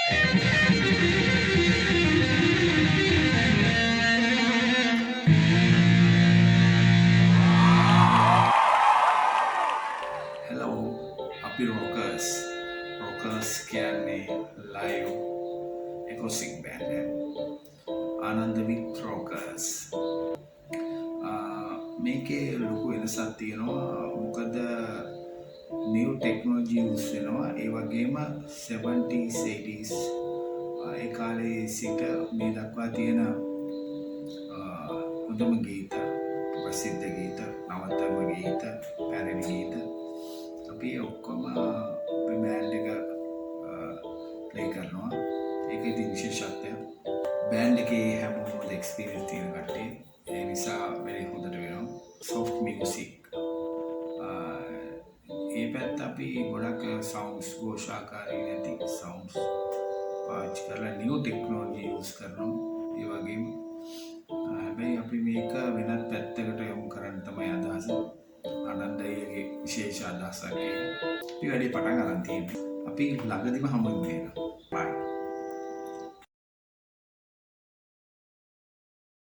Hello, අපි රොකර්ස්. රොකර්ස් කියන්නේ live එකෝසික් band එක. ආනන්ද විත් රොකර්ස්. මේකේ ලොකු වෙනසක් තියෙනවා. මොකද නිව් ටෙක්නොලොජි යූස් වෙනවා. ඒ වගේම 70s 80s ඒ කාලේ සිට මේ දක්වා තියෙන හොඳම ගීත, ප්‍රසිද්ධ ගීත, නවතම ගීත, පැරණි ගීත අපි ඔක්කොම අපේ බෑන්ඩ් එක ප්ලේ කරනවා. ඒක ඉතින් විශේෂත්වයක්. බෑන්ඩ් එකේ හැමෝම හොඳ එක්ස්පීරියන්ස් තියෙන කට්ටිය. ඒ නිසා වැඩේ හොඳට වෙනවා. Soft music. ඒ පැත්ත අපි ගොඩක් සවුන්ඩ්ස් ഘോഷාකාරී නැති සවුන්ඩ්ස් පාවිච්චි කරලා නිව් ටෙක්නොලොජි යූස් කරනවා. ඒ වගේම හැබැයි අපි මේක වෙනත් පැත්තකට යොමු කරන්න තමයි අදහස. ආනන්ද අයියගේ විශේෂ අදහසක් ඒක. අපි වැඩේ පටන් ගන්න තියෙන්නේ. අපි ළඟදිම හමු වෙනවා.